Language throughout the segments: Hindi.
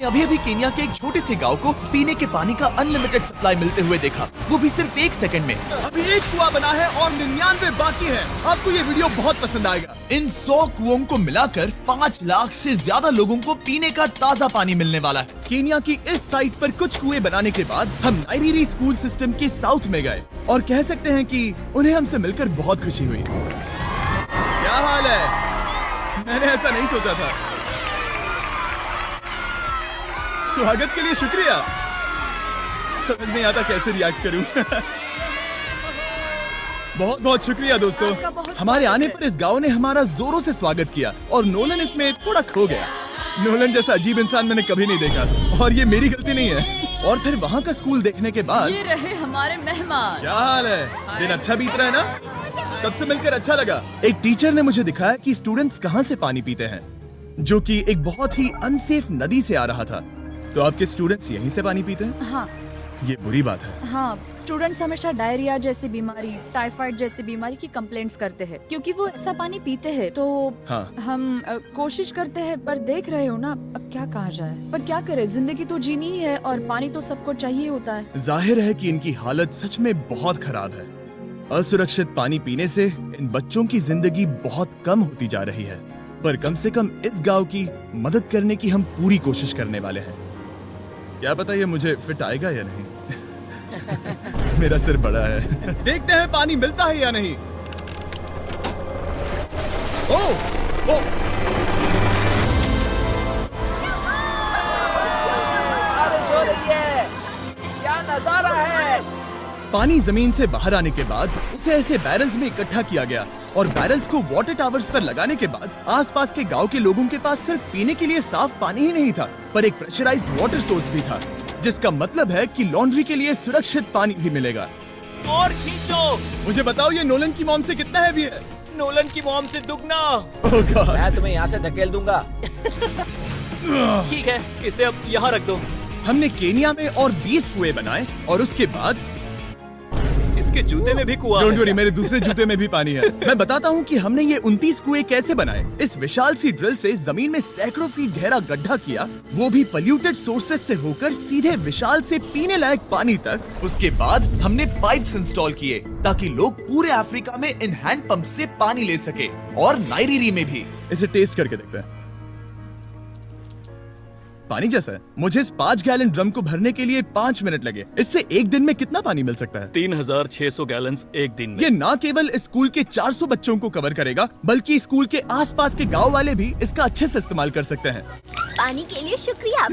अभी अभी केन्या के एक छोटे से गांव को पीने के पानी का अनलिमिटेड सप्लाई मिलते हुए देखा, वो भी सिर्फ 1 सेकंड में। अभी एक कुआं बना है और 99 बाकी है। आपको ये वीडियो बहुत पसंद आएगा। इन 100 कुओं को मिलाकर 5 लाख से ज्यादा लोगों को पीने का ताज़ा पानी मिलने वाला है। केन्या की इस साइट पर कुछ कुएं बनाने के बाद हम नाइरीरी स्कूल सिस्टम के साउथ में गए और कह सकते हैं कि उन्हें हमसे मिलकर बहुत खुशी हुई। क्या हाल है? मैंने ऐसा नहीं सोचा था। स्वागत के लिए शुक्रिया। समझ नहीं आता कैसे रिएक्ट करूं। बहुत बहुत शुक्रिया दोस्तों। हमारे आने पर इस गांव ने हमारा जोरों से स्वागत किया और नोलन इसमें थोड़ा खो गया। नोलन जैसा अजीब इंसान मैंने कभी नहीं देखा और ये मेरी गलती नहीं है। और फिर वहाँ का स्कूल देखने के बाद ये रहे हमारे मेहमान। क्या हाल है? दिन अच्छा बीत रहा है ना? सबसे मिलकर अच्छा लगा। एक टीचर ने मुझे दिखाया कि स्टूडेंट्स कहाँ से पानी पीते हैं, जो कि एक बहुत ही अनसेफ नदी से आ रहा था। तो आपके स्टूडेंट्स यहीं से पानी पीते हैं? हाँ ये बुरी बात है। हाँ, स्टूडेंट्स हमेशा डायरिया जैसी बीमारी, टाइफाइड जैसी बीमारी की कंप्लेंट्स करते हैं क्योंकि वो ऐसा पानी पीते हैं। तो हाँ। हम कोशिश करते हैं, पर देख रहे हो ना, अब क्या कहा जाए। पर क्या करे, जिंदगी तो जीनी ही है और पानी तो सबको चाहिए होता है। जाहिर है कि इनकी हालत सच में बहुत खराब है। असुरक्षित पानी पीने से इन बच्चों की जिंदगी बहुत कम होती जा रही है, पर कम से कम इस गांव की मदद करने की हम पूरी कोशिश करने वाले हैं। क्या पता ये मुझे फिट आएगा या नहीं। मेरा सिर बड़ा है। देखते हैं पानी मिलता है या नहीं। ओह, बारिश हो रही है, क्या नजारा है। पानी जमीन से बाहर आने के बाद उसे ऐसे बैरल्स में इकट्ठा किया गया और बैरल्स को वाटर टावर्स पर लगाने के बाद आसपास के गांव के लोगों के पास सिर्फ पीने के लिए साफ पानी ही नहीं था, पर एक प्रेशराइज्ड वाटर सोर्स भी था, जिसका मतलब है कि लॉन्ड्री के लिए सुरक्षित पानी भी मिलेगा। और खींचो। मुझे बताओ ये नोलन की मॉम से कितना हैवी है? नोलन की मॉम से दुगना। ओह गॉड। मैं तुम्हें यहाँ से धकेल दूंगा। ठीक है, इसे अब यहाँ रख दो। हमने केन्या में और 20 कुएं बनाए और उसके बाद इसके जूते में भी कुआं डोंट है। वरी, मेरे दूसरे जूते में भी पानी है। मैं बताता हूँ कि हमने ये 29 कुएं कैसे बनाए। इस विशाल सी ड्रिल से जमीन में सैकड़ों फीट गहरा गड्ढा किया, वो भी पॉल्यूटेड सोर्सेज से होकर सीधे विशाल से पीने लायक पानी तक। उसके बाद हमने पाइप्स इंस्टॉल किए ताकि लोग पूरे अफ्रीका में इन हैंड पंप से पानी ले सके, और नाइरीरी में भी। इसे टेस्ट करके देखते हैं। पानी जैसा है। मुझे इस 5 गैलन ड्रम को भरने के लिए 5 मिनट लगे। इससे एक दिन में कितना पानी मिल सकता है? 3600 गैलन्स एक दिन में। ये न केवल स्कूल के 400 बच्चों को कवर करेगा, बल्कि स्कूल के आसपास के गांव वाले भी इसका अच्छे से इस्तेमाल कर सकते हैं। पानी के लिए शुक्रिया।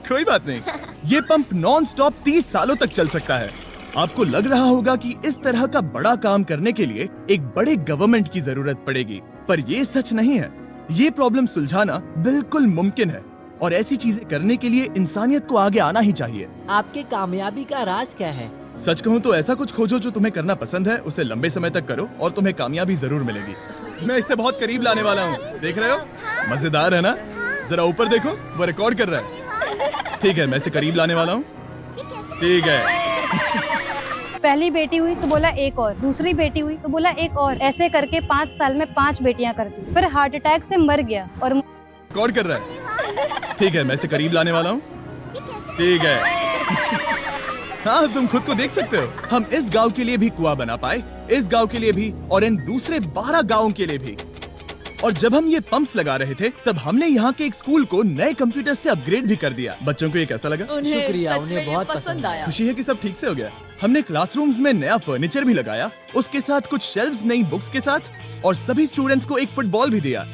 कोई बात नहीं। ये पंप नॉन स्टॉप 30 सालों तक चल सकता है। आपको लग रहा होगा कि इस तरह का बड़ा काम करने के लिए एक बड़े गवर्नमेंट की जरूरत पड़ेगी, पर ये सच नहीं है। ये प्रॉब्लम सुलझाना बिल्कुल मुमकिन है और ऐसी चीजें करने के लिए इंसानियत को आगे आना ही चाहिए। आपकी कामयाबी का राज क्या है? सच कहूँ तो ऐसा कुछ खोजो जो तुम्हें करना पसंद है, उसे लंबे समय तक करो और तुम्हें कामयाबी जरूर मिलेगी। मैं इससे बहुत करीब लाने वाला हूँ, देख रहे हो? मजेदार है ना? जरा ऊपर देखो, वो रिकॉर्ड कर रहा है। ठीक है, मैं इसे करीब लाने वाला हूँ। ठीक है। पहली बेटी हुई तो बोला एक और, दूसरी बेटी हुई तो बोला एक और, ऐसे करके 5 साल में 5 बेटियां कर दी। फिर हार्ट अटैक से मर गया और रिकॉर्ड कर रहा है। ठीक है, मैं इसे करीब लाने वाला हूँ। ठीक है। हाँ, तुम खुद को देख सकते हो। हम इस गांव के लिए भी कुआं बना पाए, इस गांव के लिए भी और इन दूसरे 12 गांवों के लिए भी। और जब हम ये पंप्स लगा रहे थे, तब हमने यहाँ के एक स्कूल को नए कंप्यूटर से अपग्रेड भी कर दिया। बच्चों को ये कैसा लगा? उन्हें शुक्रिया, सच उन्हें में ये बहुत पसंद पसंद आया। खुशी है कि सब ठीक से हो गया। हमने क्लासरूम्स में नया फर्नीचर भी लगाया, उसके साथ कुछ शेल्व्स नई बुक्स के साथ, और सभी स्टूडेंट्स को एक फुटबॉल भी दिया।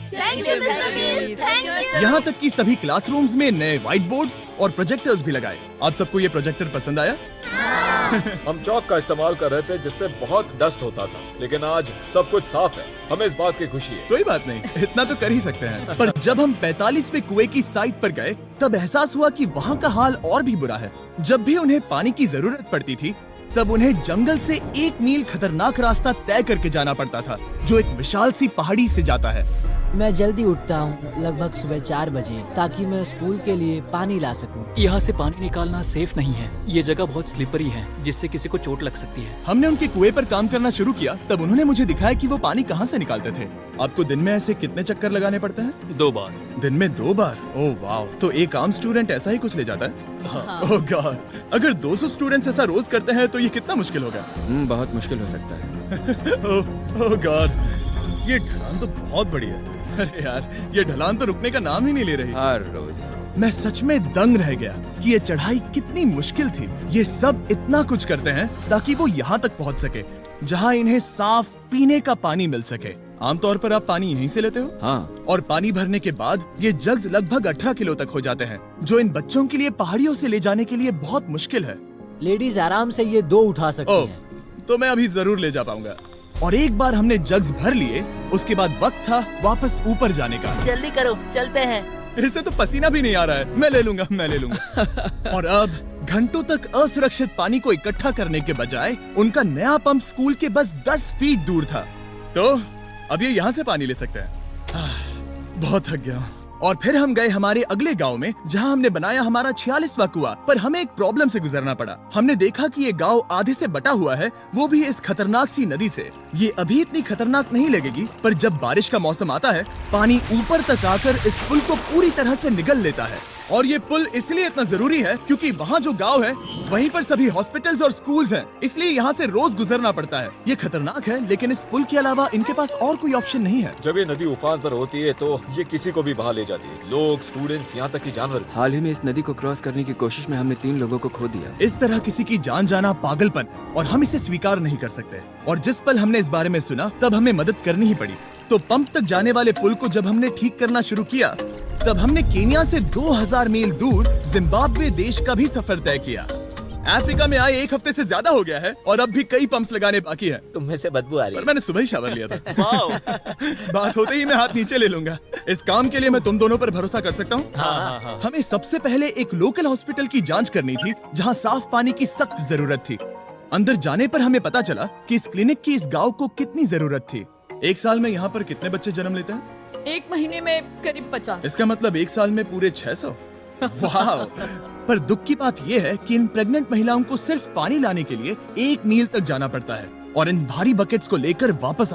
Thank you mister beast, thank you. यहाँ तक कि सभी क्लासरूम्स में नए व्हाइट बोर्ड्स और प्रोजेक्टर्स भी लगाए। आप सबको ये प्रोजेक्टर पसंद आया? हम चौक का इस्तेमाल कर रहे थे जिससे बहुत डस्ट होता था, लेकिन आज सब कुछ साफ है। हमें इस बात की खुशी है। कोई बात नहीं, इतना तो कर ही सकते हैं। पर जब हम 45वें कुएं की साइट पर गए, तब एहसास हुआ कि वहाँ का हाल और भी बुरा है। जब भी उन्हें पानी की जरूरत पड़ती थी, तब उन्हें जंगल से 1 मील खतरनाक रास्ता तय करके जाना पड़ता था, जो एक विशाल सी पहाड़ी से जाता है। मैं जल्दी उठता हूँ, लगभग सुबह 4 बजे, ताकि मैं स्कूल के लिए पानी ला सकूँ। यहाँ से पानी निकालना सेफ नहीं है। ये जगह बहुत स्लिपरी है, जिससे किसी को चोट लग सकती है। हमने उनके कुएं पर काम करना शुरू किया, तब उन्होंने मुझे दिखाया कि वो पानी कहाँ से निकालते थे। आपको दिन में ऐसे कितने चक्कर लगाने पड़ते हैं? 2 बार। दिन में 2 बार? ओह वाह, तो एक आम स्टूडेंट ऐसा ही कुछ ले जाता है? ओह गॉड, अगर 200 स्टूडेंट्स ऐसा रोज करते हैं तो ये कितना मुश्किल होगा? बहुत मुश्किल हो सकता है। ओह गॉड, ये ढलान तो बहुत बड़ी है। अरे यार, ये ढलान तो रुकने का नाम ही नहीं ले रही। हर रोज मैं सच में दंग रह गया कि ये चढ़ाई कितनी मुश्किल थी। ये सब इतना कुछ करते हैं ताकि वो यहाँ तक पहुँच सके, जहाँ इन्हें साफ पीने का पानी मिल सके। आमतौर पर आप पानी यहीं से लेते हो? हाँ। और पानी भरने के बाद ये जग्स लगभग 18 किलो तक हो जाते हैं, जो इन बच्चों के लिए पहाड़ियों से ले जाने के लिए बहुत मुश्किल है। लेडीज आराम से ये 2 उठा सकती ओह, हैं। तो मैं अभी जरूर ले जा पाऊंगा। और एक बार हमने जग्स भर लिए, उसके बाद वक्त था वापस ऊपर जाने का। जल्दी करो, चलते हैं। इससे तो पसीना भी नहीं आ रहा है। मैं ले लूंगा। और अब घंटों तक असुरक्षित पानी को इकट्ठा करने के बजाय उनका नया पंप स्कूल के बस 10 फीट दूर था। तो अब ये यहाँ से पानी ले सकते हैं। बहुत थक गया हूँ। और फिर हम गए हमारे अगले गांव में, जहां हमने बनाया हमारा 46वां कुआं। पर हमें एक प्रॉब्लम से गुजरना पड़ा। हमने देखा कि ये गांव आधे से बटा हुआ है, वो भी इस खतरनाक सी नदी से। ये अभी इतनी खतरनाक नहीं लगेगी, पर जब बारिश का मौसम आता है, पानी ऊपर तक आकर इस पुल को पूरी तरह से निगल लेता है। और ये पुल इसलिए इतना जरूरी है क्योंकि वहाँ जो गांव है, वहीं पर सभी हॉस्पिटल्स और स्कूल्स हैं, इसलिए यहाँ से रोज गुजरना पड़ता है। ये खतरनाक है, लेकिन इस पुल के अलावा इनके पास और कोई ऑप्शन नहीं है। जब ये नदी उफान पर होती है तो ये किसी को भी बहा ले जाती है, लोग, स्टूडेंट्स, यहाँ तक कि जानवर भी। हाल ही में इस नदी को क्रॉस करने की कोशिश में हमने 3 लोगों को खो दिया। इस तरह किसी की जान जाना पागलपन है और हम इसे स्वीकार नहीं कर सकते। और जिस पल हमने इस बारे में सुना, तब हमें मदद करनी ही पड़ी। तो पंप तक जाने वाले पुल को जब हमने ठीक करना शुरू किया, तब हमने केन्या से 2000 मील दूर जिम्बाब्वे देश का भी सफर तय किया। अफ्रीका में आए 1 हफ्ते से ज्यादा हो गया है और अब भी कई पंप्स लगाने बाकी है। तुम में से बदबू आ रही पर है। मैंने सुबह ही शावर लिया था। वाह। बात होते ही मैं हाथ नीचे ले लूंगा। इस काम के लिए मैं तुम दोनों पर भरोसा कर सकता हूँ। हाँ। हमें सबसे पहले एक लोकल हॉस्पिटल की जांच करनी थी, जहां साफ पानी की सख्त जरूरत थी। अंदर जाने पर हमें पता चला कि इस क्लिनिक की इस गांव को कितनी जरूरत थी। 1 साल में यहाँ पर कितने बच्चे जन्म लेते हैं? 1 महीने में करीब 50। इसका मतलब 1 साल में पूरे 600। वाह! पर दुख की बात यह है कि इन प्रेग्नेंट महिलाओं को सिर्फ पानी लाने के लिए 1 मील तक जाना पड़ता है और इन भारी बकेट्स को लेकर वापस